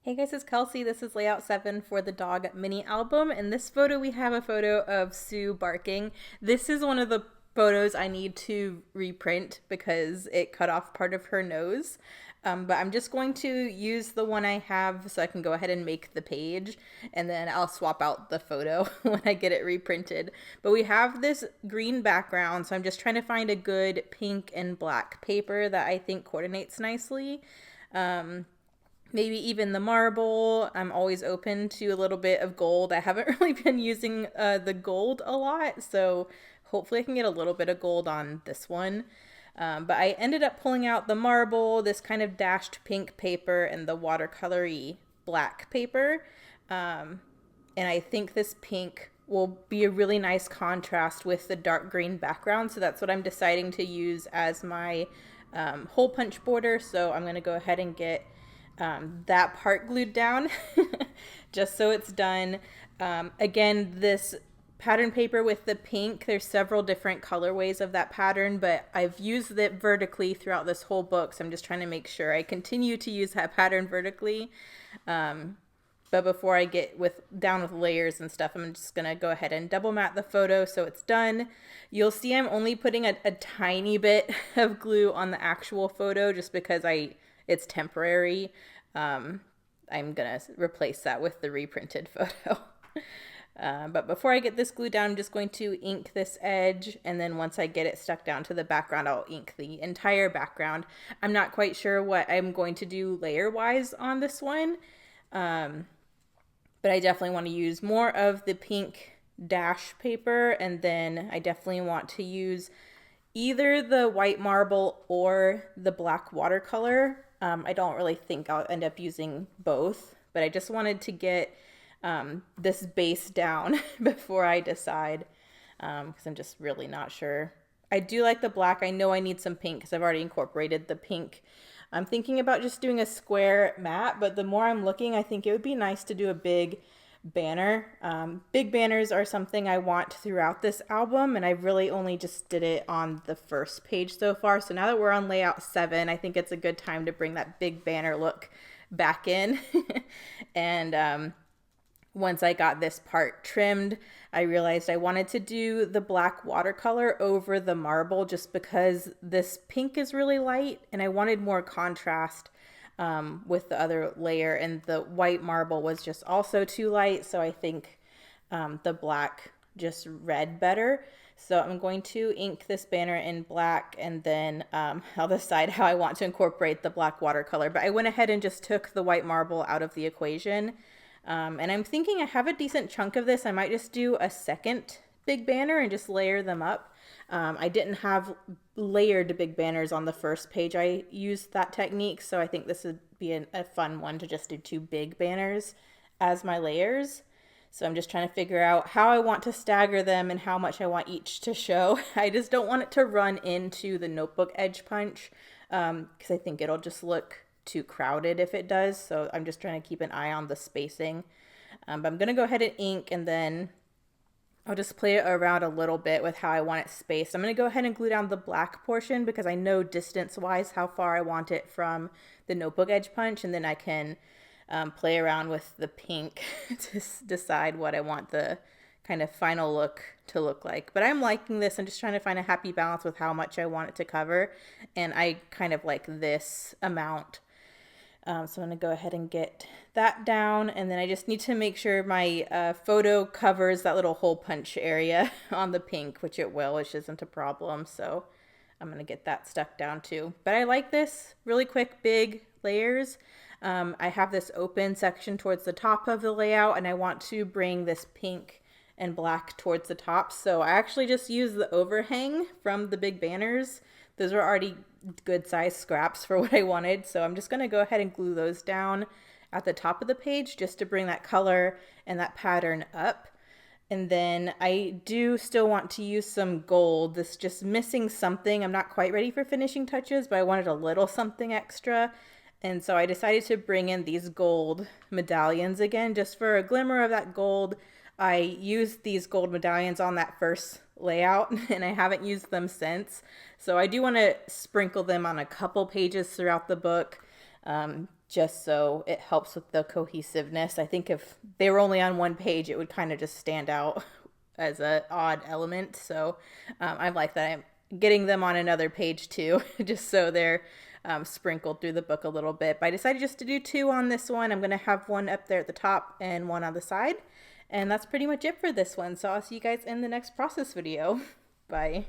Hey guys, it's Kelsey. This is layout 7 for the dog mini album. In this photo, we have a photo of Sue barking. This is one of the photos I need to reprint because it cut off part of her nose. But I'm just going to use the one I have so I can go ahead and make the page, and then I'll swap out the photo when I get it reprinted. But we have this green background, so I'm just trying to find a good pink and black paper that I think coordinates nicely. Um, Maybe even the marble. I'm always open to a little bit of gold. I haven't really been using the gold a lot, so hopefully I can get a little bit of gold on this one. But I ended up pulling out the marble, this kind of dashed pink paper, and the watercolory black paper. Um, and I think this pink will be a really nice contrast with the dark green background. So that's what I'm deciding to use as my hole punch border. So I'm going to go ahead and get that part glued down just so it's done. Again, this pattern paper with the pink, there's several different colorways of that pattern, but I've used it vertically throughout this whole book, so I'm just trying to make sure I continue to use that pattern vertically. But before I get down with layers and stuff, I'm just gonna go ahead and double mat the photo so it's done. You'll see I'm only putting a tiny bit of glue on the actual photo just because it's temporary. I'm gonna replace that with the reprinted photo. But before I get this glue down, I'm just going to ink this edge, and then once I get it stuck down to the background, I'll ink the entire background. I'm not quite sure what I'm going to do layer-wise on this one, but I definitely want to use more of the pink dash paper, and then I definitely want to use either the white marble or the black watercolor. I don't really think I'll end up using both, but I just wanted to get this base down before I decide, because I'm just really not sure. I do like the black. I know I need some pink because I've already incorporated the pink. I'm thinking about just doing a square mat, but the more I'm looking, I think it would be nice to do a big banner. Big banners are something I want throughout this album, and I really only just did it on the first page so far. So now that we're on layout 7, I think it's a good time to bring that big banner look back in. And once I got this part trimmed, I realized I wanted to do the black watercolor over the marble just because this pink is really light and I wanted more contrast with the other layer, and the white marble was just also too light, so I think the black just read better. So I'm going to ink this banner in black, and then I'll decide how I want to incorporate the black watercolor. But I went ahead and just took the white marble out of the equation. And I'm thinking I have a decent chunk of this. I might just do a second big banner and just layer them up. I didn't have layered big banners on the first page. I used that technique, so I think this would be a fun one to just do 2 big banners as my layers. So I'm just trying to figure out how I want to stagger them and how much I want each to show. I just don't want it to run into the notebook edge punch because I think it'll just look too crowded if it does. So I'm just trying to keep an eye on the spacing. But I'm going to go ahead and ink, and then I'll just play it around a little bit with how I want it spaced. I'm going to go ahead and glue down the black portion because I know distance-wise how far I want it from the notebook edge punch, and then I can play around with the pink to decide what I want the kind of final look to look like. But I'm liking this. I'm just trying to find a happy balance with how much I want it to cover, and I kind of like this amount. So I'm going to go ahead and get that down, and then I just need to make sure my photo covers that little hole punch area on the pink, which it will, which isn't a problem. So I'm going to get that stuck down too. But I like this really quick, big layers. I have this open section towards the top of the layout, and I want to bring this pink and black towards the top. So I actually just use the overhang from the big banners. Those were already good size scraps for what I wanted. So I'm just going to go ahead and glue those down at the top of the page just to bring that color and that pattern up. And then I do still want to use some gold. This just missing something. I'm not quite ready for finishing touches, but I wanted a little something extra. And so I decided to bring in these gold medallions again, just for a glimmer of that gold. I used these gold medallions on that first layout, and I haven't used them since. So I do want to sprinkle them on a couple pages throughout the book, just so it helps with the cohesiveness. I think if they were only on one page, it would kind of just stand out as an odd element. So I like that I'm getting them on another page too, just so they're sprinkled through the book a little bit. But I decided just to do 2 on this one. I'm going to have one up there at the top and one on the side. And that's pretty much it for this one. So I'll see you guys in the next process video. Bye.